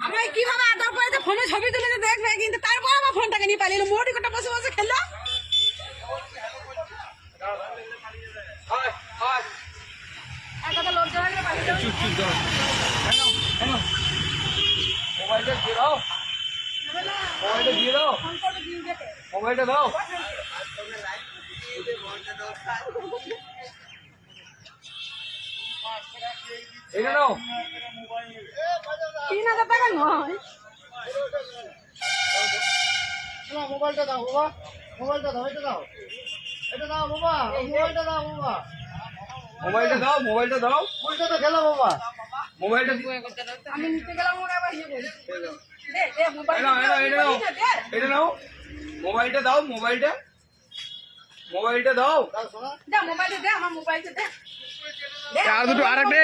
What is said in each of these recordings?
আমায় কিভাবে আদর করে যে ফোনে ছবি তুলে দেখবে, কিন্তু তারপর আমার ফোনটাকে নিয়ে পালিয়ে মোটি কোটা বসে বসে খেললো। মোবাইলটা দিয়ে দাও, মোবাইলটা দিয়ে দাও, মোবাইলটা দাও। এটা নাও। 3000 টাকা নয়। মোবাইলটা দাও বাবা, মোবাইলটা দাও, এটা দাও, এটা দাও বাবা, মোবাইলটা দাও বাবা, মোবাইলটা দাও, মোবাইলটা দাও, মোবাইলটা তো খেলো বাবা, মোবাইলটা আমি নিতে গেলাম ওকে আবার ইয়ে বলি। দে দে মোবাইল। এটা নাও, মোবাইলটা দাও, মোবাইলটা, মোবাইলটা দাও। দে মোবাইলটা দে, আমার মোবাইলটা দে। আর দুটো আরেকটা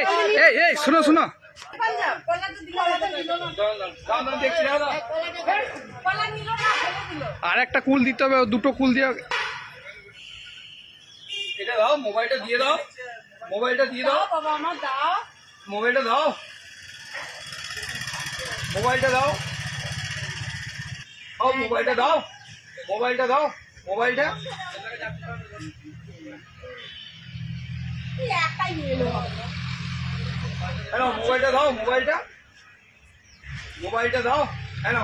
এই শোনো শোনো পাঞ্জাব কলা তো দিল না, দিল না। দাও দাও, দেখছি দাও দাও। কলা নিল না, ফেলে দিল। আর একটা কুল দিতে হবে, দুটো কুল দিয়ে। এটা দাও, মোবাইলটা দিয়ে দাও, মোবাইলটা দিয়ে দাও, দাও বাবা আমার দাও। মোবাইলটা দাও, মোবাইলটা দাও, ও মোবাইলটা দাও, মোবাইলটা দাও, মোবাইলটা। এই একটাই নিয়ে এলো। হ্যালো, মোবাইলটা দাও, মোবাইলটা, মোবাইলটা দাও। হ্যালো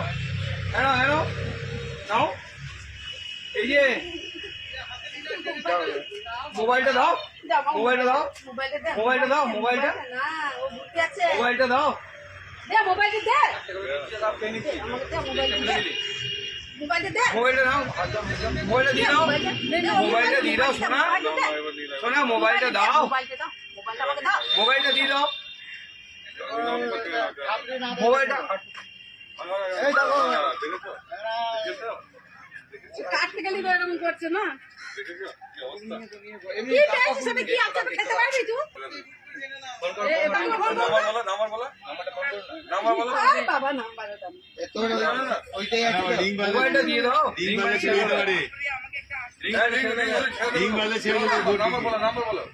হ্যালো হ্যালো দাও, এই যে মোবাইলটা দাও, মোবাইলটা দাও, মোবাইলটা দে। মোবাইলটা দাও, মোবাইলটা, না ও বুঝতে আছে। মোবাইলটা দাও। দে মোবাইলটা দে। আমাকে দে মোবাইলটা দে। মোবাইলটা দে। মোবাইলটা দাও, মোবাইলটা দিয়ে দাও, মোবাইলটা দিয়ে দাও। শোনা শোনা, মোবাইলটা দাও, মোবাইলটা দাও। মোবাইলটা আমাকে দাও। মোবাইলটা দিয়ে দাও, মোবাইলটা। এই দেখো, কাটতে গেলে তো এরকম করছে না। কি পেয়েছিস হিসেবে কি আছে তো খেতে পারবি তুই? আরে বাবা নাম্বার দাও। মোবাইলটা দিয়ে দাও,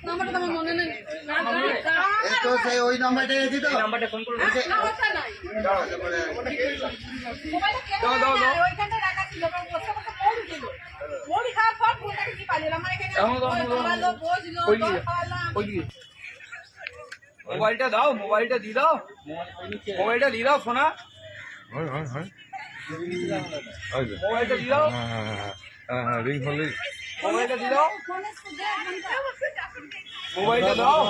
নাম্বারটা তো আমার মনে নেই। ওই নাম্বারটা দিত, নাম্বারটা নাই। মোবাইলটা কেন না? ওইখানটা রাখা ছিল, কারণ বসে বসে মোড় ছিল। মোড় খাওয়ার পর ফোনটাকে কি পালিয়ে আমার এখানে বসলো, বসলো, খাওয়ালাম। মোবাইলটা দাও, মোবাইলটা দিয়ে দাও, মোবাইলটা দিয়ে দাও। শোনা, মোবাইলটা দিয়ে দাও, রিং হলে মোবাইলটা দিয়ে দাও, ফোনে সুদে ঘন্টা। মোবাইলটা দাও।